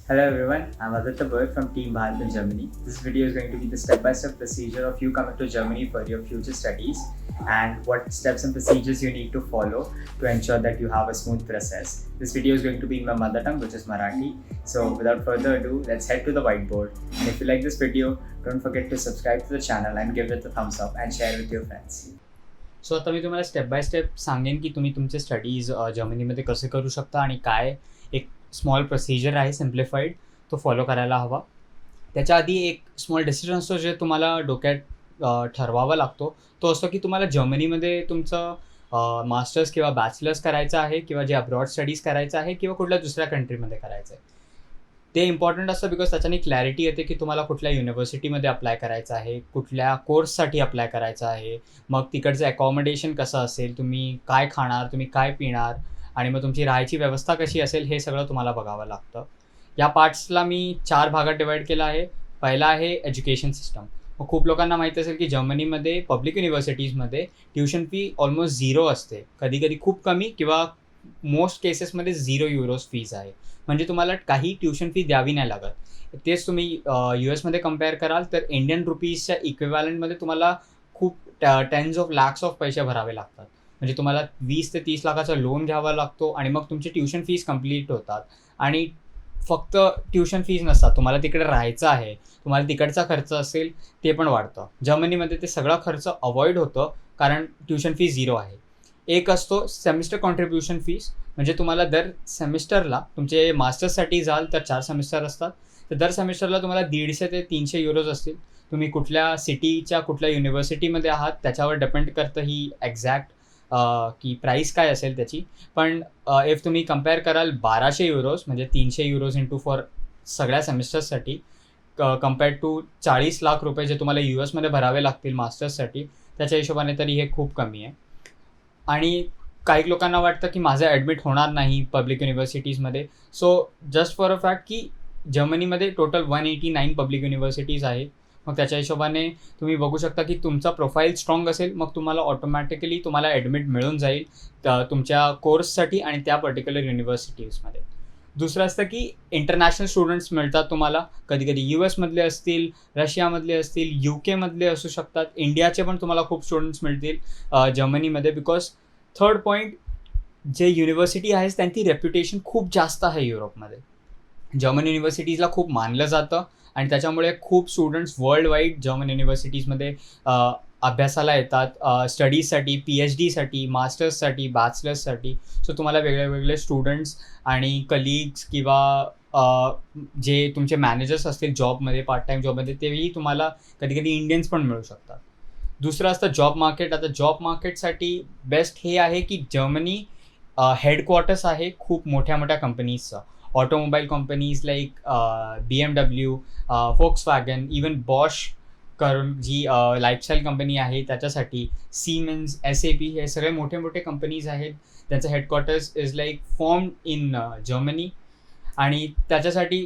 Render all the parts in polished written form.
Hello everyone, I'm Aditya Berg from Team Bharat in Germany. This video is going to be the step-by-step procedure of you coming to Germany for your future studies and what steps and procedures you need to follow to ensure that you have a smooth process. This video is going to be in my mother tongue, which is Marathi. So without further ado, let's head to the whiteboard. And if you like this video, don't forget to subscribe to the channel and give it a thumbs up and share with your friends. So आता मी तुम्हाला step by step सांगेन की तुम्ही तुमचे studies जर्मनीमध्ये कसे करू शकता आणि काय एक स्मॉल प्रोसिजर आहे सिम्प्लिफाईड तो फॉलो करायला हवा. त्याच्या आधी एक स्मॉल डिसिजन असतो जे तुम्हाला डोक्यात ठरवावा लागतो. तो असतो की तुम्हाला जर्मनीमध्ये तुमचं मास्टर्स किंवा बॅचलर्स करायचं आहे किंवा जे अब्रॉड स्टडीज करायचं आहे किंवा कुठल्या दुसऱ्या कंट्रीमध्ये करायचं आहे. ते इम्पॉर्टंट असतं बिकॉज त्याच्याने क्लॅरिटी येते की तुम्हाला कुठल्या युनिव्हर्सिटीमध्ये अप्लाय करायचं आहे, कुठल्या कोर्ससाठी अप्लाय करायचं आहे, मग तिकडचं अकॉमोडेशन कसं असेल, तुम्ही काय खाणार, तुम्ही काय पिणार आणि मग तुमची राहायची व्यवस्था कशी असेल हे सगळं तुम्हाला बघावं लागतं. या पार्ट्सला मी 4 भागात डिवाईड केलं आहे. पहिला आहे एज्युकेशन सिस्टम. मग खूप लोकांना माहीत असेल की जर्मनीमध्ये पब्लिक युनिव्हर्सिटीजमध्ये ट्युशन फी ऑलमोस्ट 0 असते. कधी कधी खूप कमी किंवा मोस्ट केसेसमध्ये 0 युरोज फीज आहे. म्हणजे तुम्हाला काही ट्युशन फी द्यावी नाही लागत. तेच तुम्ही US मध्ये कम्पेअर कराल तर इंडियन रुपीजच्या इक्विव्हॅलंटमध्ये तुम्हाला खूप टेन्स ऑफ लॅक्स ऑफ पैसे भरावे लागतात. म्हणजे तुम्हाला 20 ते 30 लाखाचा लोन घ्यावा लागतो आणि मग तुमची ट्युशन फीज कंप्लीट होतात. आणि फक्त ट्युशन फीज नसतात, तुम्हाला तिकडे राहायचं आहे, तुम्हाला तिकडचा खर्च असेल ते पण वाढतं. जर्मनीमध्ये ते सगळा खर्च अवॉइड होतं कारण ट्युशन फीज 0 आहे. एक असतो सेमिस्टर कॉन्ट्रीब्युशन फीस. म्हणजे तुम्हाला दर सेमिस्टरला तुमचे मास्टर्ससाठी जाल तर 4 सेमिस्टर असतात, तर दर सेमिस्टरला तुम्हाला 150 ते 300 युरोज असतील. तुम्ही कुठल्या सिटीच्या कुठल्या युनिव्हर्सिटीमध्ये आहात त्याच्यावर डिपेंड करतं ही एक्झॅक्ट की प्राईस काय असेल त्याची. पण इफ तुम्ही कम्पेअर कराल 1200 युरोज म्हणजे 300 युरोज इंटू फॉर सगळ्या सेमिस्टर्ससाठी कम्पेअर्ड टू 40 लाख रुपये जे तुम्हाला US मध्ये भरावे लागतील मास्टर्ससाठी, त्याच्या हिशोबाने तरी हे खूप कमी आहे. आणि काही लोकांना वाटतं की माझं ॲडमिट होणार नाही पब्लिक युनिव्हर्सिटीजमध्ये. So just for a fact की जर्मनीमध्ये टोटल 189 पब्लिक युनिव्हर्सिटीज आहेत. मग त्याच्या हिशोबाने तुम्ही बघू शकता की तुमचा प्रोफाईल स्ट्रॉंग असेल मग तुम्हाला ऑटोमॅटिकली तुम्हाला ॲडमिट मिळून जाईल तुमच्या कोर्ससाठी आणि त्या पर्टिक्युलर युनिव्हर्सिटीजमध्ये. दुसरं असतं की इंटरनॅशनल स्टुडंट्स मिळतात तुम्हाला. कधी कधी US मधले असतील, रशियामधले असतील, UK मधले असू शकतात, इंडियाचे पण तुम्हाला खूप स्टुडंट्स मिळतील जर्मनीमध्ये. बिकॉज थर्ड पॉईंट, जे युनिव्हर्सिटी आहे त्यांची रेप्युटेशन खूप जास्त आहे युरोपमध्ये. जर्मन युनिव्हर्सिटीजला खूप मानलं जातं आणि त्याच्यामुळे खूप स्टुडंट्स वर्ल्ड वाईड जर्मन युनिव्हर्सिटीजमध्ये अभ्यासाला येतात, स्टडीजसाठी, PhDसाठी, मास्टर्ससाठी, बॅचलर्ससाठी. सो तुम्हाला वेगळे स्टुडंट्स आणि कलिग्स किंवा जे तुमचे मॅनेजर्स असतील जॉबमध्ये, पार्ट टाईम जॉबमध्ये, तेही तुम्हाला कधी कधी इंडियन्स पण मिळू शकतात. दुसरं असतं जॉब मार्केट. आता जॉब मार्केटसाठी बेस्ट हे आहे की जर्मनी हेडक्वार्टर्स आहे खूप मोठ्या मोठ्या कंपनीजचं. Automobile companies like BMW, Volkswagen, even Bosch करून जी लाईफस्टाईल कंपनी आहे त्याच्यासाठी, सिमेन्स, SAP, हे सगळे मोठे मोठे कंपनीज आहेत. त्यांचं headquarters is like form in Germany. आणि त्याच्यासाठी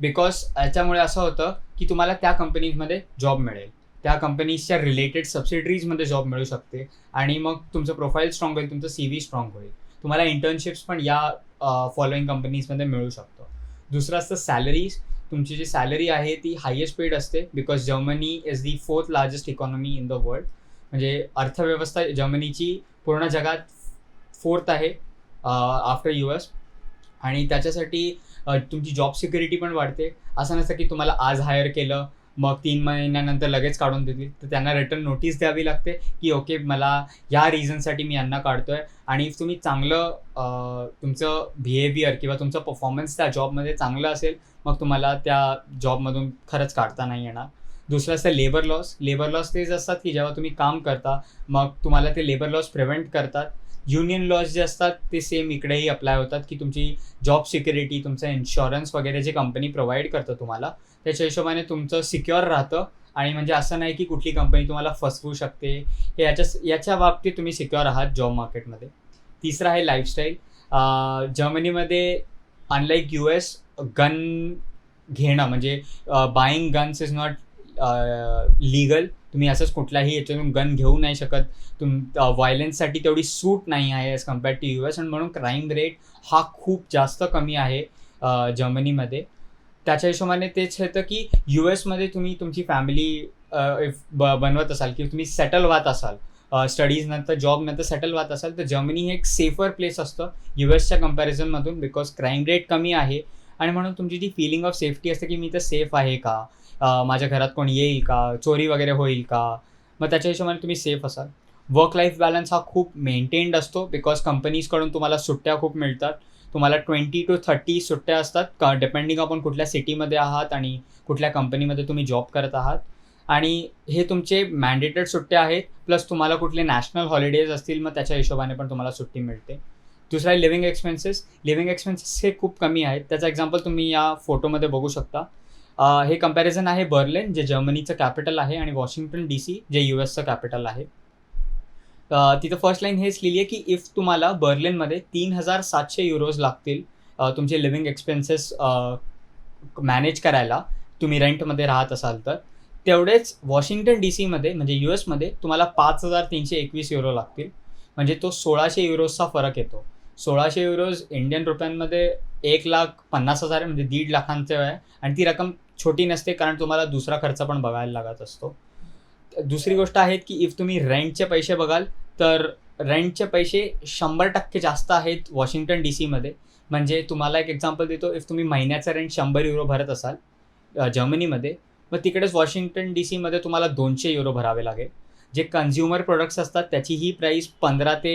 बिकॉज याच्यामुळे असं होतं की तुम्हाला त्या कंपनीजमध्ये जॉब मिळेल, त्या कंपनीजच्या रिलेटेड सबसिडरीजमध्ये जॉब मिळू शकते आणि मग तुमचं प्रोफाईल स्ट्रॉंग होईल, तुमचं CV स्ट्रॉंग होईल. तुम्हाला इंटर्नशिप्स पण या फॉलोइंग कंपनीजमध्ये मिळू शकतो. दुसरं असतं सॅलरीज. तुमची जी सॅलरी आहे ती हायेस्ट पेड असते because Germany is the 4th largest economy in the world. म्हणजे अर्थव्यवस्था जर्मनीची पूर्ण जगात 4th आहे आफ्टर US. आणि त्याच्यासाठी तुमची जॉब सिक्युरिटी पण वाढते. असं नसतं की तुम्हाला आज हायर केलं मग 3 महिन्यानंतर लगेच काढून देतील, तर त्यांना रिटर्न नोटीस द्यावी लागते की ओके मला या रिझनसाठी मी यांना काढतो आहे. आणि इफ तुम्ही चांगलं तुमचं बिहेवियर किंवा तुमचं परफॉर्मन्स त्या जॉबमध्ये चांगलं असेल मग तुम्हाला त्या जॉबमधून खरंच काढता नाही येणार. दुसरं असतं लेबर लॉस. लेबर लॉस तेच असतात की जेव्हा तुम्ही काम करता मग तुम्हाला ते लेबर लॉस प्रिव्हेंट करतात. युनियन लॉज जे असतात ते सेम इकडेही अप्लाय होतात की तुमची जॉब सिक्युरिटी, तुमचं इन्शुरन्स वगैरे जे कंपनी प्रोव्हाइड करतं तुम्हाला, त्याच्या हिशोबाने तुमचं सिक्युअर राहतं. आणि म्हणजे असं नाही की कुठली कंपनी तुम्हाला फसवू शकते, हे याच्या बाबतीत तुम्ही सिक्युअर आहात जॉब मार्केटमध्ये. तिसरं आहे लाईफस्टाईल. जर्मनीमध्ये अनलाईक US, गन घेणं म्हणजे buying guns is not legal. तुम्ही असंच कुठल्याही याच्यातून गन घेऊ नाही शकत. व्हायलन्ससाठी तेवढी सूट नाही आहे ॲज कम्पेअर्ड टू US. आणि म्हणून क्राईम रेट हा खूप जास्त कमी आहे जर्मनीमध्ये. त्याच्या हिशोबाने तेच होतं की US मध्ये तुम्ही तुमची फॅमिली बनवत असाल की तुम्ही सेटल व्हात असाल, स्टडीज नंतर जॉब नंतर सेटल व्हात असाल, तर जर्मनी हे एक सेफर प्लेस असतं US च्या कम्पॅरिझनमधून, बिकॉज क्राईम रेट कमी आहे आणि म्हणून तुमची जी फिलिंग ऑफ सेफ्टी असते की मी तर सेफ आहे का, माझ्या घरात कोण येईल का, चोरी वगैरे होईल का, मग त्याच्या हिशोबाने तुम्ही सेफ असाल. वर्क लाईफ बॅलन्स हा खूप मेंटेन्ड असतो, बिकॉज कंपनीजकडून तुम्हाला सुट्ट्या खूप मिळतात. तुम्हाला 20 to 30 सुट्ट्या असतात, डिपेंडिंग आपण कुठल्या सिटीमध्ये आहात आणि कुठल्या कंपनीमध्ये तुम्ही जॉब करत आहात. आणि हे तुमचे मॅन्डेटेड सुट्ट्या आहेत, प्लस तुम्हाला कुठले नॅशनल हॉलिडेज असतील मग त्याच्या हिशोबाने पण तुम्हाला सुट्टी मिळते. दुसरा आहे लिव्हिंग एक्सपेन्सेस. लिव्हिंग एक्सपेन्सेस हे खूप कमी आहेत. त्याचा एक्झाम्पल तुम्ही या फोटोमध्ये बघू शकता. हे कंपॅरिझन आहे बर्लिन, जे जर्मनीचं कॅपिटल आहे, आणि वॉशिंग्टन DC, जे USचं कॅपिटल आहे. तिथं फर्स्ट लाईन हेच लिहिली आहे की इफ तुम्हाला बर्लिनमध्ये 3,700 युरोज लागतील तुमचे लिव्हिंग एक्सपेन्सेस मॅनेज करायला, तुम्ही रेंटमध्ये राहत असाल तर, तेवढेच वॉशिंग्टन DCमध्ये म्हणजे US मध्ये तुम्हाला 5,321 युरो लागतील. म्हणजे तो 1,600 युरोजचा फरक येतो. 1,600 युरोज इंडियन रुपयांमध्ये 1,50,000 आहे, म्हणजे 1.5 लाखांचं आहे. आणि ती रक्कम छोटी नसते, कारण तुम्हाला दुसरा खर्च पण बघायला लागत असतो. दुसरी गोष्ट आहे की इफ तुम्ही रेंटचे पैसे बघाल तर रेंटचे पैसे 100% जास्त आहेत वॉशिंग्टन DCमध्ये. म्हणजे तुम्हाला एक एक्झाम्पल देतो, इफ तुम्ही महिन्याचं रेंट 100 युरो भरत असाल जर्मनीमध्ये, मग तिकडेच वॉशिंग्टन DCमध्ये तुम्हाला 200 युरो भरावे लागेल. जे कन्झ्युमर प्रोडक्ट्स असतात त्याची ही प्राईस 15 ते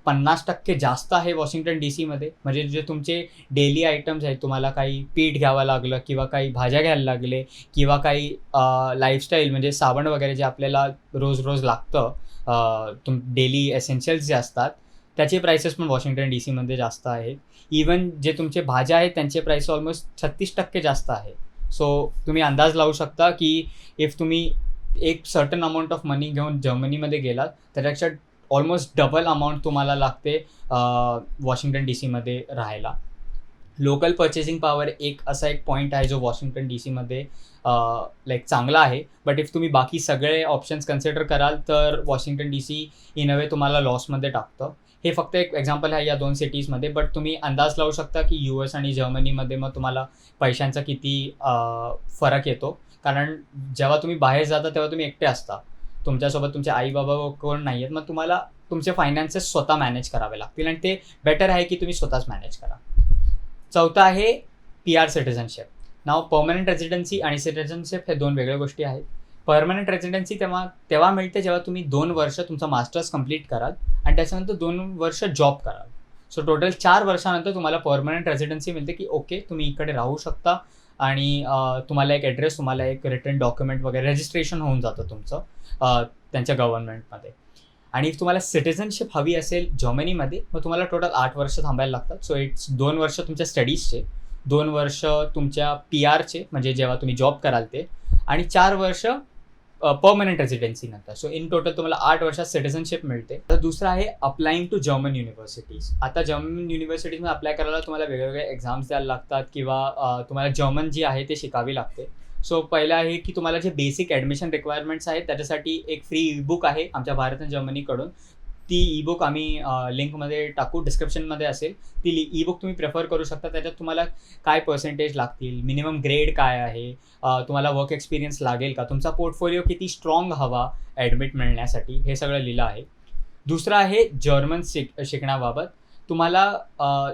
50% जास्त आहे वॉशिंग्टन DCमध्ये. म्हणजे जे तुमचे डेली आयटम्स आहेत, तुम्हाला काही पीठ घ्यावं लागलं किंवा काही भाज्या घ्यायला लागले किंवा काही लाईफस्टाईल म्हणजे साबण वगैरे जे आपल्याला रोज रोज लागतं, डेली एसेन्शियल्स जे असतात, त्याचे प्राइसेस पण वॉशिंग्टन DCमध्ये जास्त आहेत. इवन जे तुमचे भाज्या आहेत त्यांचे प्राईस ऑलमोस्ट 36% जास्त आहे. सो तुम्ही अंदाज लावू शकता की इफ तुम्ही एक सर्टन अमाऊंट ऑफ मनी घेऊन जर्मनीमध्ये गेलात, त्याच्यापेक्षा ऑलमोस्ट डबल अमाऊंट तुम्हाला लागते वॉशिंग्टन DCमध्ये राहायला. लोकल पर्चेसिंग पॉवर एक असा एक पॉईंट आहे जो वॉशिंग्टन DCमध्ये लाईक चांगला आहे. बट इफ तुम्ही बाकी सगळे ऑप्शन्स कन्सिडर कराल तर वॉशिंग्टन DC इन अ वे तुम्हाला लॉसमध्ये टाकतं. हे फक्त एक एक्झाम्पल आहे या 2 सिटीजमध्ये. बट तुम्ही अंदाज लावू शकता की US आणि जर्मनीमध्ये मग तुम्हाला पैशांचा किती फरक येतो. कारण जेव्हा तुम्ही बाहेर जाता तेव्हा तुम्ही एकटे असता, तुमच्यासोबत तुमचे आई बाबा कोण नाही आहेत, मग तुम्हाला तुमचे फायनान्सेस स्वतः मॅनेज करावे लागतील, आणि ते बेटर आहे की तुम्ही स्वतःच मॅनेज करा. चौथा आहे PR सिटिझनशिप. नाव परमनंट रेसिडेन्सी आणि सिटिझनशिप हे 2 वेगळ्या गोष्टी आहेत. परमनंट रेसिडेन्सी तेव्हा मिळते जेव्हा तुम्ही 2 वर्ष तुमचा मास्टर्स कंप्लीट कराल आणि त्याच्यानंतर 2 वर्ष जॉब कराल. सो टोटल 4 वर्षानंतर तुम्हाला परमनंट रेसिडेन्सी मिळते की ओके तुम्ही इकडे राहू शकता, आणि तुम्हाला एक ॲड्रेस, तुम्हाला एक रिटर्न डॉक्युमेंट वगैरे रजिस्ट्रेशन होऊन जातं तुमचं त्यांच्या गव्हर्नमेंटमध्ये. आणि इफ तुम्हाला सिटिझनशिप हवी असेल जर्मनीमध्ये, मग तुम्हाला टोटल 8 वर्ष थांबायला लागतात. सो इट्स 2 वर्ष तुमच्या स्टडीजचे, 2 वर्ष तुमच्या PRचे म्हणजे जेव्हा तुम्ही जॉब कराल ते, आणि 4 वर्ष परमनंट रेसिडेन्सी नंतर. सो इन टोटल तुम्हाला 8 वर्षात सिटिझनशिप मिळते. तर दुसरं आहे अप्लाइंग टू जर्मन युनिव्हर्सिटीज. आता जर्मन युनिव्हर्सिटीजमध्ये अप्लाय करायला तुम्हाला वेगवेगळे एक्झाम्स द्यायला लागतात किंवा तुम्हाला जर्मन जी आहे ते शिकावी लागते. सो पहिलं आहे की तुम्हाला जे बेसिक ॲडमिशन रिक्वायरमेंट्स आहेत त्याच्यासाठी एक फ्री ईबुक आहे आमच्या भारत आणि जर्मनीकडून. ती ईबुक आम्ही लिंकमध्ये टाकू, डिस्क्रिप्शनमध्ये असेल. ती ईबुक तुम्ही प्रेफर करू शकता. त्याच्यात तुम्हाला काय पर्सेंटेज लागतील, मिनिमम ग्रेड काय आहे, तुम्हाला वर्क एक्सपिरियन्स लागेल का, तुमचा पोर्टफोलिओ किती स्ट्रॉंग हवा ॲडमिट मिळण्यासाठी, हे सगळं लिहिलं आहे. दुसरं आहे जर्मन शिकण्याबाबत. तुम्हाला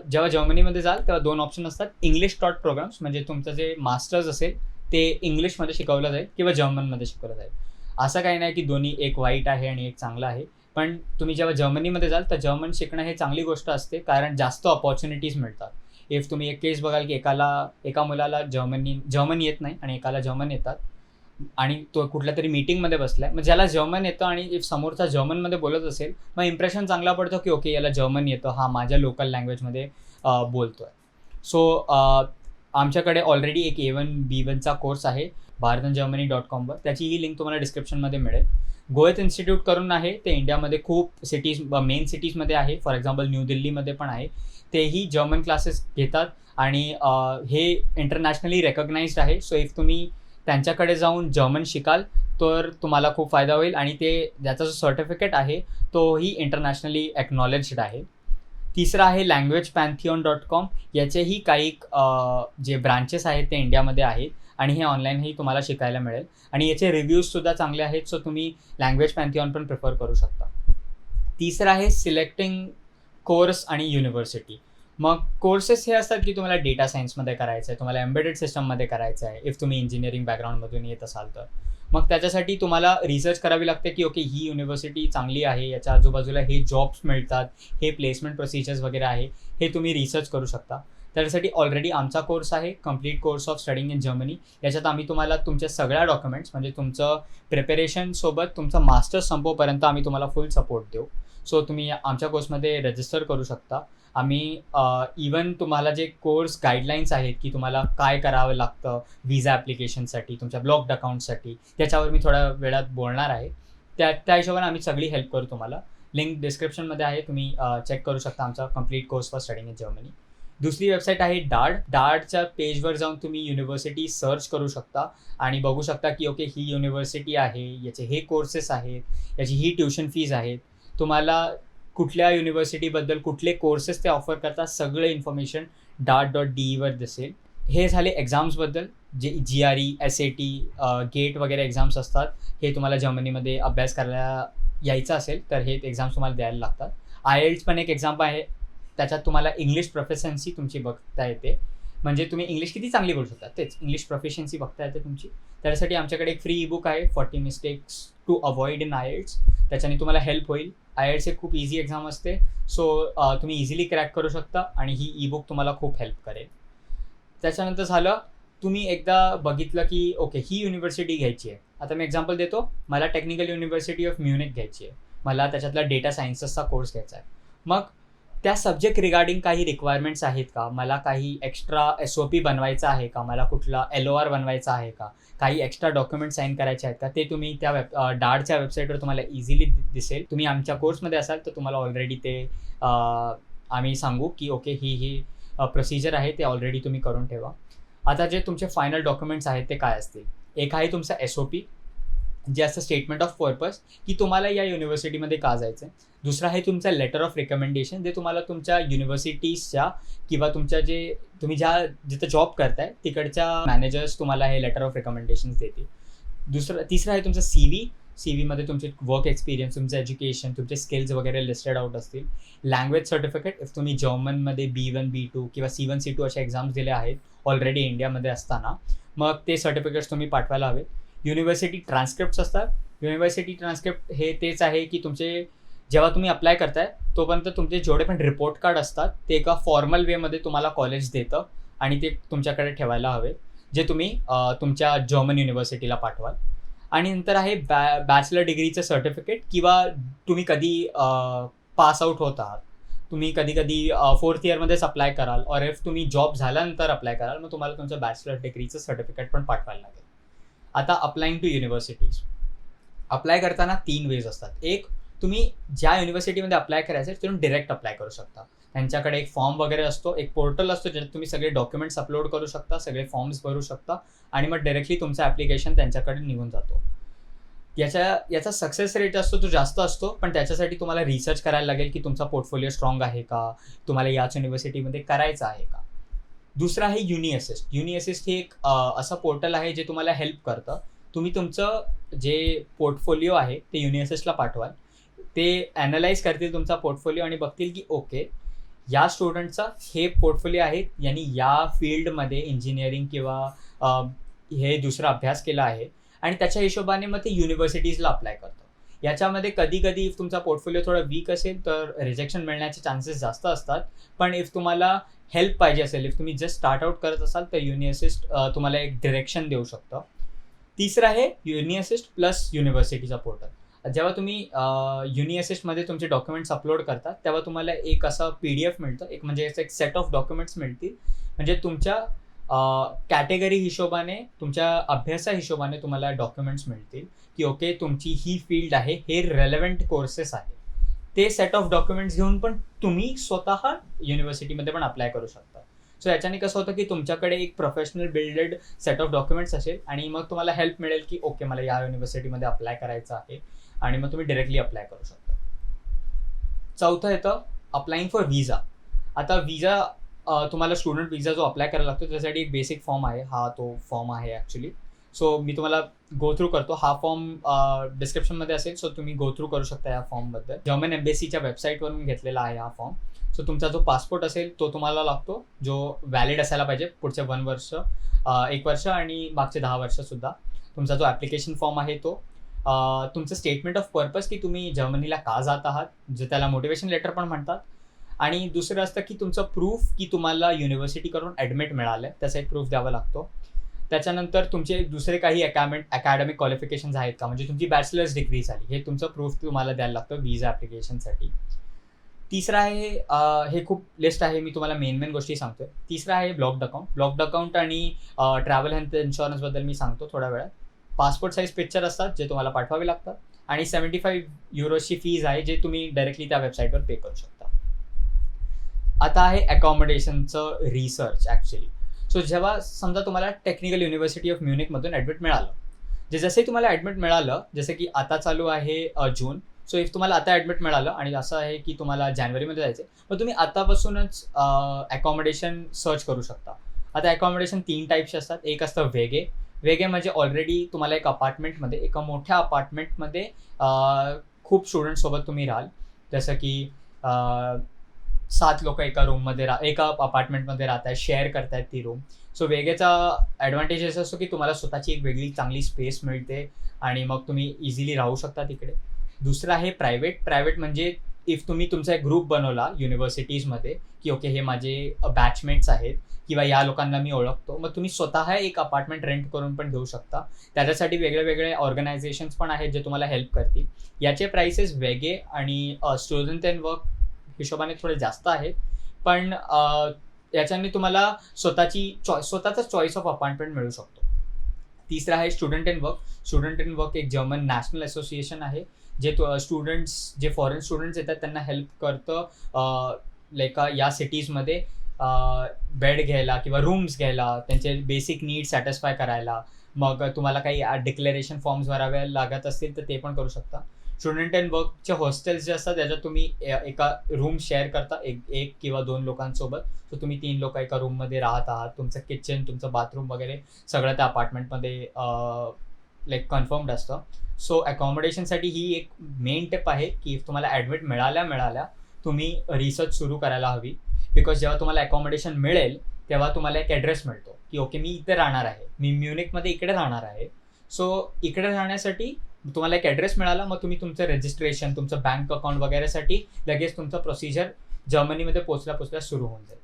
जेव्हा जर्मनीमध्ये जाल तेव्हा 2 ऑप्शन असतात. इंग्लिश टॉट प्रोग्राम्स, म्हणजे तुमचं जे मास्टर्स असेल ते इंग्लिशमध्ये शिकवलं जाईल किंवा जर्मनमध्ये शिकवलं जाईल. असं काही नाही की दोन्ही एक वाईट आहे आणि एक चांगलं आहे. पण तुम्ही जेव्हा जर्मनीमध्ये जाल तर जर्मन शिकणं हे चांगली गोष्ट असते, कारण जास्त अपॉर्च्युनिटीज मिळतात. इफ तुम्ही एक केस बघाल की एका मुलाला जर्मन येत नाही आणि एकाला जर्मन येतात, आणि तो कुठल्या तरी मीटिंगमध्ये बसलाय, मग ज्याला जर्मन येतं आणि इफ समोरचा जर्मनमध्ये बोलत असेल, मग इम्प्रेशन चांगला पडतो की ओके याला जर्मन येतं, हा माझ्या लोकल लँग्वेजमध्ये बोलतोय. सो आमच्याकडे ऑलरेडी एक A1 B1चा कोर्स आहे bharatandgermany.com वर. त्याची ही लिंक तुम्हाला डिस्क्रिप्शनमध्ये मिळेल. गोएत इन्स्टिट्यूट करून आहे, ते इंडियामध्ये खूप मेन सिटीजमध्ये आहे. फॉर एक्झाम्पल न्यू दिल्लीमध्ये पण आहे. तेही जर्मन क्लासेस घेतात आणि हे इंटरनॅशनली रेकग्नाइज्ड आहे. सो इफ तुम्ही त्यांच्याकडे जाऊन जर्मन शिकाल तर तुम्हाला खूप फायदा होईल, आणि ते ज्याचा जो सर्टिफिकेट आहे तोही इंटरनॅशनली एक्नॉलेज्ड आहे. तिसरं आहे languagepantheon.com. याचेही काही जे ब्रांचेस आहेत ते इंडियामध्ये आहेत आणि हे ऑनलाईनही तुम्हाला शिकायला मिळेल आणि याचे रिव्ह्यूजसुद्धा चांगले आहेत. सो तुम्ही लँग्वेज पॅन्थिऑन पण प्रिफर करू शकता. तिसरं आहे सिलेक्टिंग कोर्स आणि युनिव्हर्सिटी. मग कोर्सेस हे असतात की तुम्हाला डेटा सायन्समध्ये करायचं आहे, तुम्हाला एम्बेडेड सिस्टममध्ये करायचं आहे, इफ तुम्ही इंजिनिअरिंग बॅकग्राऊंडमधून येत असाल तर. मग त्याच्यासाठी तुम्हाला रिसर्च करावी लागते की ओके ही युनिव्हर्सिटी चांगली आहे, याच्या आजूबाजूला हे जॉब्स मिळतात, हे प्लेसमेंट प्रोसिजर्स वगैरे आहे, हे तुम्ही रिसर्च करू शकता. त्याच्यासाठी ऑलरेडी आमचा कोर्स आहे complete course of studying in Germany. याच्यात आम्ही तुम्हाला तुमच्या सगळ्या डॉक्युमेंट्स म्हणजे तुमचं प्रिपरेशनसोबत तुमचं मास्टर्स संपवपर्यंत आम्ही तुम्हाला फुल सपोर्ट देऊ. सो तुम्ही आमच्या कोर्समध्ये रजिस्टर करू शकता. आम्ही इवन तुम्हाला जे कोर्स गाईडलाईन्स आहेत की तुम्हाला काय करावं लागतं व्हिजा ॲप्लिकेशनसाठी, तुमच्या ब्लॉक्ड अकाउंटसाठी, त्याच्यावर मी थोड्या वेळात बोलणार आहे. त्या हिशोबाने आम्ही सगळी हेल्प करू तुम्हाला. लिंक डिस्क्रिप्शनमध्ये आहे, तुम्ही चेक करू शकता आमचा complete course for studying in Germany. दुसरी वेबसाईट आहे डार्टच्या पेजवर जाऊन तुम्ही युनिव्हर्सिटी सर्च करू शकता आणि बघू शकता की ओके ही युनिव्हर्सिटी आहे, याचे हे कोर्सेस आहेत, याची ही ट्युशन फीज आहेत, तुम्हाला कुठल्या युनिव्हर्सिटीबद्दल कुठले कोर्सेस ते ऑफर करतात सगळं इन्फॉर्मेशन DART.de वर दिसेल. हे झाले एक्झाम्सबद्दल. जे GRE, SAT, गेट वगैरे एक्झाम्स असतात, हे तुम्हाला जर्मनीमध्ये अभ्यास करायला यायचं असेल तर हे एक्झाम्स तुम्हाला द्यायला लागतात. IELTS पण एक एक्झाम आहे, त्याच्यात तुम्हाला इंग्लिश प्रोफिशियन्सी तुमची बघता येते, म्हणजे तुम्ही इंग्लिश किती चांगली बोलू शकता तेच इंग्लिश प्रोफिशियन्सी बघता येते तुमची. त्यासाठी आमच्याकडे एक फ्री ईबुक आहे 40 mistakes to avoid in IELTS. त्याच्याने तुम्हाला हेल्प होईल. IELTS एक खूप इझी एक्झाम असते, सो तुम्ही इझिली क्रॅक करू शकता आणि ही ईबुक तुम्हाला खूप हेल्प करेल. त्याच्यानंतर झालं तुम्ही एकदा बघितलं की ओके ही युनिव्हर्सिटी घ्यायची आहे. आता मी एक्झाम्पल देतो, मला टेक्निकल युनिव्हर्सिटी ऑफ म्युनिक घ्यायची आहे, मला त्याच्यातला डेटा सायन्सेसचा कोर्स घ्यायचा आहे. मग त्या सब्जेक्ट रिगार्डिंग काही रिक्वायरमेंट्स आहेत का, मला काही एक्स्ट्रा SOP बनवायचा आहे का, मला कुठला LOR बनवायचा आहे का, काही एक्स्ट्रा डॉक्युमेंट साईन करायचे आहेत का, ते तुम्ही त्या डार्टच्या वेबसाईटवर तुम्हाला इझिली दिसेल. तुम्ही आमच्या कोर्समध्ये असाल तर तुम्हाला ऑलरेडी ते आम्ही सांगू की ओके ही प्रोसिजर आहे, ते ऑलरेडी तुम्ही करून ठेवा. आता जे तुमचे फायनल डॉक्युमेंट्स आहेत ते काय असतील, एक आहे तुमचा SOP जे असतं स्टेटमेंट ऑफ पर्पज की तुम्हाला या युनिव्हर्सिटीमध्ये का जायचं आहे. दुसरा आहे तुमचा लेटर ऑफ रिकमेंडेशन, जे तुम्हाला तुमच्या युनिव्हर्सिटीजच्या किंवा तुमच्या तुम्ही जिथं जॉब करताय तिकडच्या मॅनेजर्स तुम्हाला हे लेटर ऑफ रिकमेंडेशन देतील. तिसरं आहे तुमचं CV मध्ये तुमचे वर्क एक्सपिरियन्स, तुमचं एज्युकेशन, तुमचे स्किल्स वगैरे लिस्टेड आउट असतील. लँग्वेज सर्टिफिकेट, इफ तुम्ही जर्मनमध्ये B1, B2 किंवा C1, C2 अशा एक्झाम्स दिल्या आहेत ऑलरेडी इंडियामध्ये असताना, मग ते सर्टिफिकेट्स तुम्ही पाठवायला हवेत. युनिव्हर्सिटी ट्रान्सक्रिप्ट्स असतात. युनिव्हर्सिटी ट्रान्सक्रिप्ट हे तेच आहे की तुमचे जेव्हा तुम्ही अप्लाय करताय तोपर्यंत तुमचे जेवढे पण रिपोर्ट कार्ड असतात ते एका फॉर्मल वेमध्ये तुम्हाला कॉलेज देतं आणि ते तुमच्याकडे ठेवायला हवे, जे तुम्ही तुमच्या जर्मन युनिव्हर्सिटीला पाठवाल. आणि नंतर आहे बॅचलर डिग्रीचं सर्टिफिकेट, किंवा तुम्ही कधी पास आउट होत आहात, तुम्ही कधी 4th इयरमध्येच अप्लाय कराल, और इफ तुम्ही जॉब झाल्यानंतर अप्लाय कराल मग तुम्हाला तुमचं बॅचलर डिग्रीचं सर्टिफिकेट पण पाठवायला लागेल. आता अप्लाइंग टू युनिव्हर्सिटीज अप्लाय करताना 3 वेज असतात. एक, तुम्ही ज्या युनिव्हर्सिटीमध्ये अप्लाय करायचं आहे तिथून डिरेक्ट अप्लाय करू शकता. त्यांच्याकडे एक फॉर्म वगैरे असतो, एक पोर्टल असतो ज्याच्यात तुम्ही सगळे डॉक्युमेंट्स अपलोड करू शकता, सगळे फॉर्म्स भरू शकता आणि मग डायरेक्टली तुमचं ॲप्लिकेशन त्यांच्याकडे निघून जातो. याचा सक्सेस रेट असतो तो जास्त असतो, पण त्याच्यासाठी तुम्हाला रिसर्च करायला लागेल की तुमचा पोर्टफोलिओ स्ट्रॉंग आहे का, तुम्हाला याच युनिव्हर्सिटीमध्ये करायचं आहे का. दुसरं आहे युनिअसिस्ट. युनिअसिस्ट हे एक असं पोर्टल आहे जे तुम्हाला हेल्प करतं. तुम्ही तुमचं जे पोर्टफोलिओ आहे ते युनिअसिस्टला पाठवाल, ते ॲनालाइज करतील तुमचा पोर्टफोलिओ आणि बघतील की ओके या स्टुडंटचा हे पोर्टफोलिओ आहे, यांनी या फील्डमध्ये इंजिनिअरिंग किंवा हे दुसरा अभ्यास केला आहे आणि त्याच्या हिशोबाने मग ते युनिव्हर्सिटीजला अप्लाय करतो. याच्यामध्ये कधी इफ तुमचा पोर्टफोलिओ थोडा वीक असेल तर रिजेक्शन मिळण्याचे चान्सेस जास्त असतात, पण इफ तुम्हाला हेल्प पाहिजे असेल, इफ तुम्ही जस्ट स्टार्ट आउट करत असाल तर युनिअसिस्ट तुम्हाला एक डिरेक्शन देऊ शकतं. तिसरं आहे युनिअसिस्ट प्लस युनिव्हर्सिटीचा पोर्टल. जेव्हा तुम्ही युनिअसिस्टमध्ये तुमचे डॉक्युमेंट्स अपलोड करतात तेव्हा तुम्हाला एक असं PDF मिळतं, एक म्हणजे एक सेट ऑफ डॉक्युमेंट्स मिळतील, म्हणजे तुमच्या कॅटेगरी हिशोबाने, तुमच्या अभ्यासा हिशोबाने तुम्हाला डॉक्युमेंट्स मिळतील की ओके तुमची ही फील्ड आहे, हे रेलेव्हंट कोर्सेस आहे. ते सेट ऑफ डॉक्युमेंट्स घेऊन पण तुम्ही स्वतः युनिव्हर्सिटीमध्ये पण अप्लाय करू शकता. सो याच्याने कसं होतं की तुमच्याकडे एक professional builded set of documents असेल आणि मग तुम्हाला हेल्प मिळेल की ओके मला या युनिव्हर्सिटीमध्ये अप्लाय करायचं आहे आणि मग तुम्ही डायरेक्टली अप्लाय करू शकता. चौथं येतं अप्लाईंग फॉर विजा. आता विजा तुम्हाला स्टुडंट विजा जो अप्लाय करायला लागतो त्यासाठी एक बेसिक फॉर्म आहे. हा तो फॉर्म आहे ॲक्च्युली. सो मी तुम्हाला गो थ्रू करतो. हा फॉर्म डिस्क्रिप्शनमध्ये असेल, सो तुम्ही गो थ्रू करू शकता या फॉर्मबद्दल. जर्मन एम्बेसीच्या वेबसाईटवरून घेतलेला आहे हा फॉर्म. सो तुमचा जो पासपोर्ट असेल तो तुम्हाला लागतो, जो व्हॅलिड असायला पाहिजे पुढचे 1 वर्ष, 1 वर्ष आणि मागचे 10 वर्षसुद्धा. तुमचा जो ॲप्लिकेशन फॉर्म आहे तो, तुमचं स्टेटमेंट ऑफ पर्पज की तुम्ही जर्मनीला का जात आहात, जे त्याला मोटिवेशन लेटर पण म्हणतात. आणि दुसरं असतं की तुमचं प्रूफ की तुम्हाला युनिव्हर्सिटीकडून ॲडमिट मिळालं आहे, त्याचा एक प्रूफ द्यावा लागतो. त्याच्यानंतर तुमचे दुसरे काही अकॅडमिक क्वालिफिकेशन्स आहेत का, म्हणजे तुमची बॅचलर्स डिग्री झाली, हे तुमचं प्रूफ तुम्हाला द्यायला लागतं विजा ॲप्लिकेशनसाठी. तिसरं आहे, हे खूप लिस्ट आहे, मी तुम्हाला मेन गोष्टी सांगतोय. तिसरं आहे ब्लॉक्ड अकाउंट. ब्लॉक्ड अकाउंट आणि ट्रॅव्हल हेल्थ इन्शुरन्सबद्दल मी सांगतो थोड्या वेळात. पासपोर्ट साईज पिक्चर असतात जे तुम्हाला पाठवावे लागतात, आणि 75 युरोची फीज आहे जे तुम्ही डायरेक्टली त्या वेबसाईटवर पे करू शकता. आता आहे अकॉमोडेशनचं रिसर्च ॲक्च्युली. सो जेव्हा समजा तुम्हाला टेक्निकल युनिव्हर्सिटी ऑफ म्युनिकमधून ॲडमिट मिळालं, जसे तुम्हाला ॲडमिट मिळालं, जसे की आता चालू आहे जून. सो इफ तुम्हाला आता ॲडमिट मिळालं आणि असं आहे की तुम्हाला जानेवारीमध्ये जायचं आहे, मग तुम्ही आतापासूनच अकॉमोडेशन सर्च करू शकता. आता अकॉमोडेशन 3 टाईप्सचे असतात. एक असतं वेगे. वेगे म्हणजे ऑलरेडी तुम्हाला एक अपार्टमेंटमध्ये, एका मोठ्या अपार्टमेंटमध्ये खूप स्टुडंटसोबत तुम्ही राहाल. जसं की 7 लोक एका रूममध्ये एका अपार्टमेंटमध्ये राहत आहेत, शेअर करतायत ती रूम. सो वेगेचा ॲडव्हान्टेज असं असतो की तुम्हाला स्वतःची एक वेगळी चांगली स्पेस मिळते आणि मग तुम्ही इझिली राहू शकता तिकडे. दुसरं आहे प्रायव्हेट. प्रायव्हेट म्हणजे इफ तुम्ही तुमचा एक ग्रुप बनवला युनिव्हर्सिटीजमध्ये की ओके हे माझे बॅचमेट्स आहेत किंवा या लोकांना मी ओळखतो, मग तुम्ही स्वतः एक अपार्टमेंट रेंट करून पण घेऊ शकता. त्याच्यासाठी वेगळे वेगळे ऑर्गनायझेशन्स पण आहेत जे तुम्हाला हेल्प करतील. याचे प्राइसेस वेगे आणि स्टुडंट अँड वर्क हिशोबाने थोडे जास्त आहेत, पण याच्याने तुम्हाला स्वतःचा चॉईस ऑफ अपार्टमेंट मिळू शकतो. तिसरं आहे student and work. Student and work एक जर्मन नॅशनल असोसिएशन आहे जे स्टुडंट्स, जे फॉरेन स्टुडंट्स येतात त्यांना हेल्प करतं लाईक या सिटीजमध्ये बेड घ्यायला किंवा रूम्स घ्यायला, त्यांचे बेसिक नीड सॅटिस्फाय करायला. मग तुम्हाला काही डिक्लेरेशन फॉर्म्स भरावे लागत असतील तर ते पण करू शकता. स्टुडंट अँड वर्कचे हॉस्टेल्स जे असतात त्याच्यात तुम्ही एका रूम शेअर करता एक किंवा 2 लोकांसोबत. सो तुम्ही 3 लोक एका रूममध्ये राहत आहात. तुमचं किचन, तुमचं बाथरूम वगैरे सगळं त्या अपार्टमेंटमध्ये लाईक कन्फर्म्ड असतं. सो अकॉमोडेशनसाठी ही एक मेन टिप आहे की तुम्हाला ॲडमिट मिळाल्या तुम्ही रिसर्च सुरू करायला हवी. बिकॉज जेव्हा तुम्हाला अकॉमोडेशन मिळेल तेव्हा तुम्हाला एक ॲड्रेस मिळतो की ओके मी इथे राहणार आहे, मी म्युनिकमध्ये इकडे राहणार आहे. सो इकडे राहण्यासाठी तुम्हाला एक ॲड्रेस मिळाला, मग तुम्ही तुमचं रजिस्ट्रेशन, तुमचं बँक अकाउंट वगैरेसाठी लगेच तुमचं प्रोसिजर जर्मनीमध्ये पोचल्या सुरू होऊन जाईल.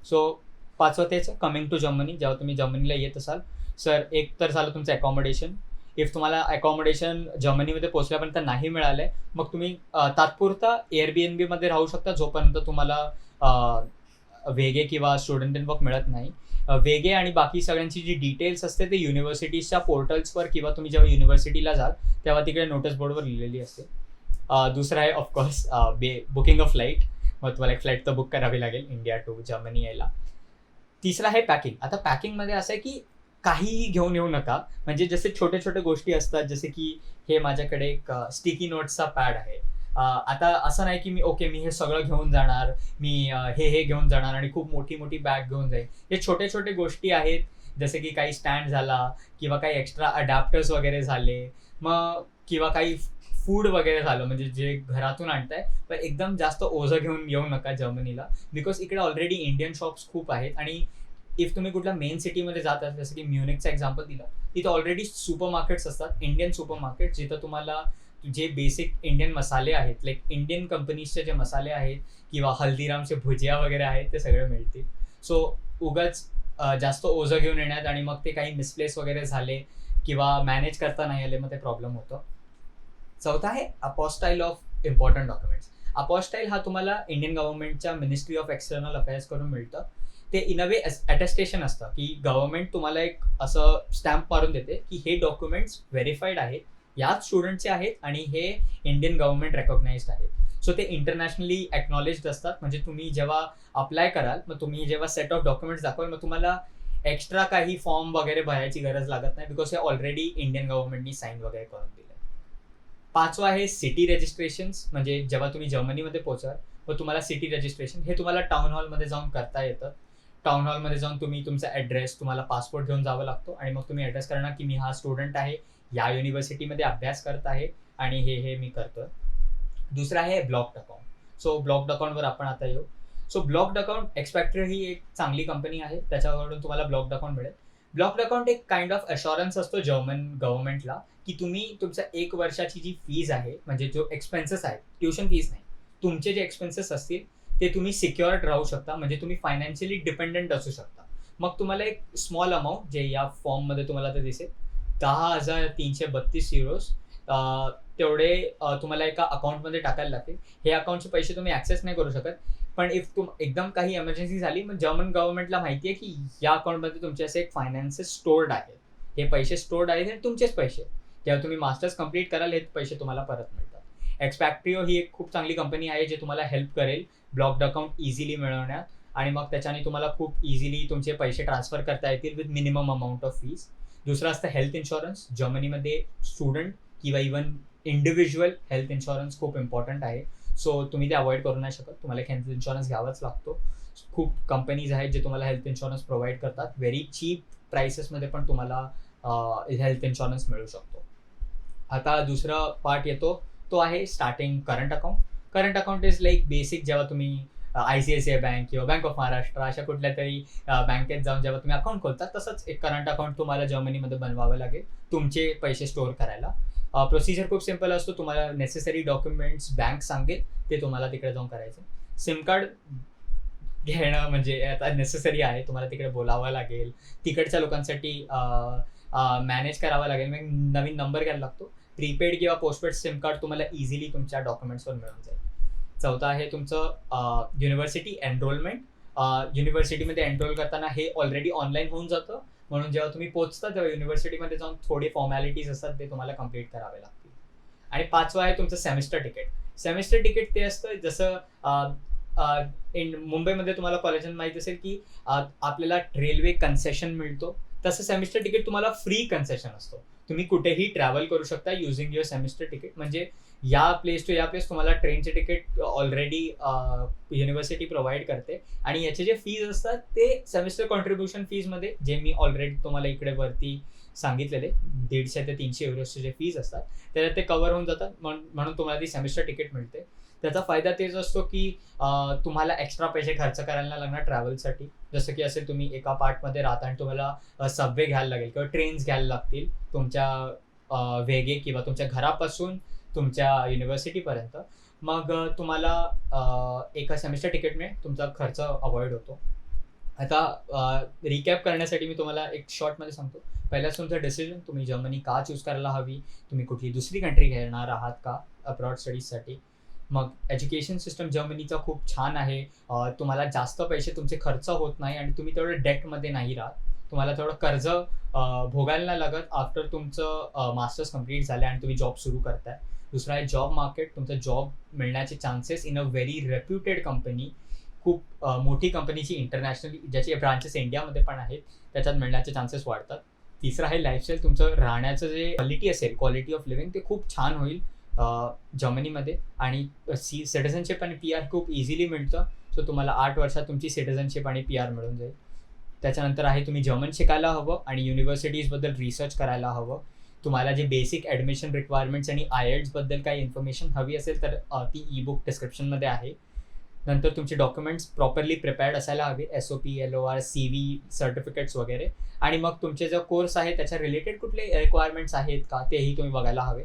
सो 5वं तेच कमिंग टू जर्मनी. जेव्हा तुम्ही जर्मनीला येत असाल, सर एक तर झालं तुमचं अकॉमोडेशन. इफ तुम्हाला अकॉमोडेशन जर्मनीमध्ये पोचल्यापर्यंत नाही मिळालं मग तुम्ही तात्पुरता एअरबीएनबीमध्ये राहू शकता जोपर्यंत तुम्हाला वेगे किंवा स्टुडंट अँड वर्क मिळत नाही. वेगे आणि बाकी सगळ्यांची जी डिटेल्स असते ते युनिव्हर्सिटीजच्या पोर्टल्सवर किंवा तुम्ही जेव्हा युनिव्हर्सिटीला जाल तेव्हा तिकडे नोटीस बोर्डवर लिहिलेली असते. दुसरं आहे ऑफकोर्स बुकिंग ऑफ फ्लाईट. मग तुम्हाला एक फ्लाईट तर बुक करावी लागेल इंडिया टू जर्मनी यायला. तिसरं आहे पॅकिंग. आता पॅकिंगमध्ये असं आहे की काहीही घेऊन येऊ नका. म्हणजे जसे छोटे गोष्टी असतात, जसे की हे माझ्याकडे एक स्टिकी नोट्सचा पॅड आहे. आता असं नाही की मी हे सगळं घेऊन जाणार, मी हे घेऊन जाणार आणि खूप मोठी बॅग घेऊन जाईल. हे छोटे गोष्टी आहेत, जसे की काही स्टँड झाला किंवा काही एक्स्ट्रा अडॅप्टर्स वगैरे झाले, मग किंवा काही फूड वगैरे झालं, म्हणजे जे घरातून आणताय. पण एकदम जास्त ओझं घेऊन येऊ नका जर्मनीला, बिकॉज इकडे ऑलरेडी इंडियन शॉप्स खूप आहेत. आणि इफ तुम्ही कुठल्या मेन सिटीमध्ये जातात, जसं की म्युनिकचा एक्झाम्पल दिला, तिथं ऑलरेडी सुपर मार्केट्स असतात, इंडियन सुपर मार्केट, जिथं तुम्हाला जे बेसिक इंडियन मसाले आहेत, लाईक इंडियन कंपनीजचे जे मसाले आहेत किंवा हल्दीरामचे भुजिया वगैरे आहेत ते सगळे मिळतील. सो उगाच जास्त ओझं घेऊन येण्यात आणि मग ते काही मिसप्लेस वगैरे झाले किंवा मॅनेज करता नाही आले, मग ते प्रॉब्लेम होतं. चौथा आहे अपोस्टाईल ऑफ इम्पॉर्टंट डॉक्युमेंट्स. अपोस्टाईल हा तुम्हाला इंडियन गव्हर्नमेंटच्या मिनिस्ट्री ऑफ एक्सटर्नल अफेअर्स करून मिळतं. ते इन अ वे अटेस्टेशन असतं की गव्हर्नमेंट तुम्हाला एक असं स्टॅम्प मारून देते की हे डॉक्युमेंट्स व्हेरीफाईड आहेत, याच स्टुडंटचे आहेत आणि हे इंडियन गव्हर्नमेंट रेकॉग्नाइज्ड आहेत. सो ते इंटरनॅशनली एक्नॉलेज्ड असतात. म्हणजे तुम्ही जेव्हा अप्लाय कराल, मग तुम्ही जेव्हा सेट ऑफ डॉक्युमेंट्स दाखवाल, मग तुम्हाला एक्स्ट्रा काही फॉर्म वगैरे भरायची गरज लागत नाही, बिकॉज हे ऑलरेडी इंडियन गव्हर्नमेंटनी साईन वगैरे करून दिलं. 5वं आहे सिटी रजिस्ट्रेशन्स. म्हणजे जेव्हा तुम्ही जर्मनीमध्ये पोहोचाल व तुम्हाला सिटी रजिस्ट्रेशन हे तुम्हाला टाउन हॉलमध्ये जाऊन करता येतं. टाउन हॉलमध्ये जाऊन तुम्ही तुमचा ॲड्रेस, तुम्हाला पासपोर्ट घेऊन जावं लागतो आणि मग तुम्ही ॲड्रेस करणार की मी हा स्टुडंट आहे, या युनिव्हर्सिटीमध्ये अभ्यास करत आहे आणि हे मी करतोय. दुसरं आहे ब्लॉक्ड अकाउंट. सो ब्लॉक्ड अकाउंटवर आपण आता येऊ. सो ब्लॉक्ड अकाउंट एक्सपेक्टर ही एक चांगली कंपनी आहे, त्याच्याकडून तुम्हाला ब्लॉक्ड अकाउंट मिळेल. ब्लॉक्ड अकाउंट एक काइंड ऑफ अशुरन्स असतो जर्मन गव्हर्नमेंटला की तुम्ही तुमच्या 1 वर्षाची जी फीज आहे, म्हणजे जो एक्सपेन्सेस आहे, ट्युशन फीज नाही, तुमचे जे एक्सपेन्सेस असतील ते तुम्ही सिक्युअर्ड राहू शकता, म्हणजे तुम्ही फायनान्शियली डिपेंडंट असू शकता. मग तुम्हाला एक स्मॉल अमाऊंट, जे या फॉर्ममध्ये तुम्हाला ते दिसेल, 10,332 युरोज तेवढे तुम्हाला एका अकाउंटमध्ये टाकायला लागतील. हे अकाउंटचे पैसे तुम्ही ॲक्सेस नाही करू शकत, पण इफ एकदम काही एमर्जन्सी झाली, मग जर्मन गव्हर्नमेंटला माहिती आहे की या अकाउंटमध्ये तुमचे असे एक फायनान्सेस स्टोर्ड आहेत, हे पैसे स्टोर्ड आहेत आणि तुमचेच पैसे, जेव्हा तुम्ही मास्टर्स कंप्लीट कराल हे पैसे तुम्हाला परत मिळतात. एक्सपॅक्ट्रिओ ही एक खूप चांगली कंपनी आहे जे तुम्हाला हेल्प करेल ब्लॉक्ड अकाउंट इझिली मिळवण्यात, आणि मग त्याच्याने तुम्हाला खूप इझिली तुमचे पैसे ट्रान्सफर करता येतील with minimum amount of fees. दुसरं असतं हेल्थ इन्शुरन्स. जर्मनीमध्ये स्टुडंट किंवा इवन इंडिव्हिज्युअल हेल्थ इन्शुरन्स खूप इम्पॉर्टंट आहे. सो तुम्ही ते अवॉइड करू नाही शकत, तुम्हाला एक हेल्थ इन्शुरन्स घ्यावाच लागतो. खूप कंपनीज आहेत जे तुम्हाला हेल्थ इन्शुरन्स प्रोव्हाइड करतात, व्हेरी चीप प्राइसेसमध्ये पण तुम्हाला हेल्थ इन्शुरन्स मिळू शकतो. आता दुसरा पार्ट येतो, तो आहे starting current account. Current account is like basic. जेव्हा तुम्ही ICICI बँक किंवा बँक ऑफ महाराष्ट्र अशा कुठल्या तरी बँकेत जाऊन जेव्हा तुम्ही अकाउंट खोलता, तसंच एक करंट अकाउंट तुम्हाला जर्मनीमध्ये बनवावं लागेल तुमचे पैसे स्टोअर करायला. प्रोसिजर खूप सिम्पल असतो. तुम्हाला नेसेसरी डॉक्युमेंट्स बँक सांगेल ते तुम्हाला तिकडे जाऊन करायचं. सिम कार्ड घेणं म्हणजे आता नेसेसरी आहे, तुम्हाला तिकडे बोलावं लागेल, तिकडच्या लोकांसाठी मॅनेज करावं लागेल, मग नवीन नंबर घ्यायला लागतो. प्रीपेड किंवा पोस्टपेड सिम कार्ड तुम्हाला इझिली तुमच्या डॉक्युमेंट्सवर मिळून जाईल. चौथं आहे तुमचं युनिव्हर्सिटी एनरोलमेंट. युनिव्हर्सिटीमध्ये एनरोल करताना हे ऑलरेडी ऑनलाईन होऊन जातं, म्हणून जेव्हा तुम्ही पोहोचता तेव्हा युनिव्हर्सिटीमध्ये जाऊन थोडे फॉर्मॅलिटीज असतात ते तुम्हाला कम्प्लीट करावे लागतील. आणि पाचवं आहे तुमचं सेमिस्टर तिकीट. सेमिस्टर तिकीट ते असतं जसं मुंबईमध्ये तुम्हाला कॉलेजांना माहीत असेल की आपल्याला रेल्वे कन्सेशन मिळतो, तसं सेमिस्टर तिकीट तुम्हाला फ्री कन्सेशन असतो. तुम्ही कुठेही ट्रॅव्हल करू शकता युझिंग युअर सेमिस्टर तिकीट. म्हणजे या प्लेस टू या प्लेस तुम्हाला ट्रेनचे तिकीट ऑलरेडी युनिव्हर्सिटी प्रोव्हाइड करते, आणि याचे जे फीज असतात ते सेमिस्टर कॉन्ट्रीब्युशन फीजमध्ये, जे मी ऑलरेडी तुम्हाला इकडे वरती सांगितलेले 150 ते 300 युरोचे जे फीज असतात त्याच्यात ते कव्हर होऊन जातात, म्हणून तुम्हाला ती सेमिस्टर तिकीट मिळते. त्याचा फायदा तेच असतो की तुम्हाला एक्स्ट्रा पैसे खर्च करायला नाही लागणार ट्रॅव्हलसाठी. जसं की असेल तुम्ही एका पार्टमध्ये राहता आणि तुम्हाला सबवे घ्यायला लागेल किंवा ट्रेन्स घ्यायला लागतील तुमच्या वेगे किंवा तुमच्या घरापासून तुमच्या युनिव्हर्सिटीपर्यंत, मग तुम्हाला एका सेमिस्टर तिकीटने तुमचा खर्च अवॉइड होतो. आता रिकॅप करण्यासाठी मी तुम्हाला एक शॉर्टमध्ये सांगतो. पहिलाच तुमचं डिसिजन, तुम्ही जर्मनी का चूज करायला हवी, तुम्ही कुठली दुसरी कंट्री घेणार आहात का अब्रॉड स्टडीजसाठी. मग एज्युकेशन सिस्टम जर्मनीचा खूप छान आहे, तुम्हाला जास्त पैसे तुमचे खर्च होत नाही आणि तुम्ही तेवढं डेटमध्ये नाही राहत, तुम्हाला तेवढं कर्ज भोगायला नाही लागत आफ्टर तुमचं मास्टर्स कंप्लीट झालं आणि तुम्ही जॉब सुरू करताय. दुसरा आहे जॉब मार्केट. तुमचं जॉब मिळण्याचे chances in a very reputed company, खूप मोठी कंपनीची इंटरनॅशनली ज्याचे ब्रांचेस इंडियामध्ये पण आहेत, त्याच्यात मिळण्याचे चान्सेस वाढतात. तिसरं आहे लाईफस्टाईल. तुमचं राहण्याचं जे क्वालिटी असेल, क्वालिटी ऑफ लिव्हिंग, ते खूप छान होईल जर्मनीमध्ये. आणि सिटिझनशिप आणि PR खूप इझिली मिळतं. सो तुम्हाला 8 वर्षात तुमची सिटिझनशिप आणि PR मिळून जाईल. त्याच्यानंतर आहे तुम्ही जर्मन शिकायला हवं आणि युनिव्हर्सिटीजबद्दल रिसर्च करायला हवं. तुम्हाला जे बेसिक ॲडमिशन रिक्वायरमेंट्स आणि IELTSबद्दल काही इन्फॉर्मेशन हवी असेल तर ती ई-बुक डिस्क्रिप्शनमध्ये आहे. नंतर तुमचे डॉक्युमेंट्स प्रॉपरली प्रिपेअर्ड असायला हवे, SOP, LOR, CV, सर्टिफिकेट्स वगैरे. आणि मग तुमचे जो कोर्स आहे त्याच्या रिलेटेड कुठले रिक्वायरमेंट्स आहेत का तेही तुम्ही बघायला हवे.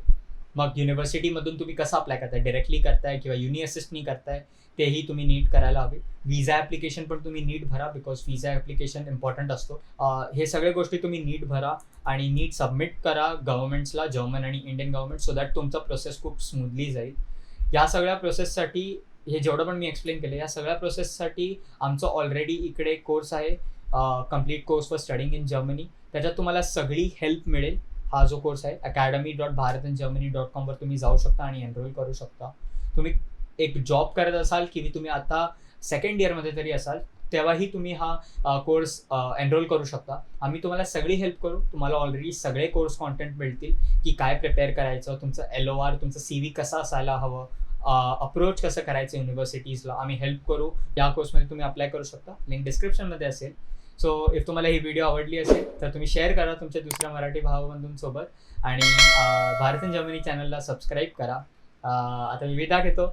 मग युनिव्हर्सिटीमधून तुम्ही कसं अप्लाय करताय, डायरेक्टली करताय किंवा युनि असिस्टनी करताय, तेही तुम्ही नीट करायला हवे. विजा ॲप्लिकेशन पण तुम्ही नीट भरा, बिकॉज विजा ॲप्लिकेशन इम्पॉर्टंट असतो. हे सगळे गोष्टी तुम्ही नीट भरा आणि नीट सबमिट करा गव्हर्नमेंट्सला, जर्मन आणि इंडियन गव्हर्नमेंट, सो दॅट तुमचा प्रोसेस खूप स्मूथली जाईल. या सगळ्या प्रोसेससाठी, हे जेवढं पण मी एक्सप्लेन केलं, या सगळ्या प्रोसेससाठी आमचं ऑलरेडी इकडे कोर्स आहे, complete course for studying in Germany. त्याच्यात तुम्हाला सगळी हेल्प मिळेल. हा जो कोर्स आहे academy.bharatandgermany.com वर तुम्ही जाऊ शकता आणि एनरोल करू शकता. तुम्ही एक जॉब करत असाल की तुम्ही आता सेकंड इयरमध्ये तरी असाल, तेव्हाही तुम्ही हा कोर्स एनरोल करू शकता. आम्ही तुम्हाला सगळी हेल्प करू. तुम्हाला ऑलरेडी सगळे कोर्स कॉन्टेंट मिळतील की काय प्रिपेअर करायचं, तुमचं LOR, तुमचं CV कसा असायला हवं, अप्रोच कसं करायचं युनिव्हर्सिटीजला आम्ही हेल्प करू. या कोर्समध्ये तुम्ही अप्लाय करू शकता. लिंक डिस्क्रिप्शनमध्ये असेल. सो इफ तुम्हाला ही व्हिडिओ आवडली असेल तर तुम्ही शेअर करा तुमच्या दुसऱ्या मराठी भावबंधूंसोबत आणि भारत इन जर्मनी चॅनलला सबस्क्राईब करा. आता मी विदा घेतो.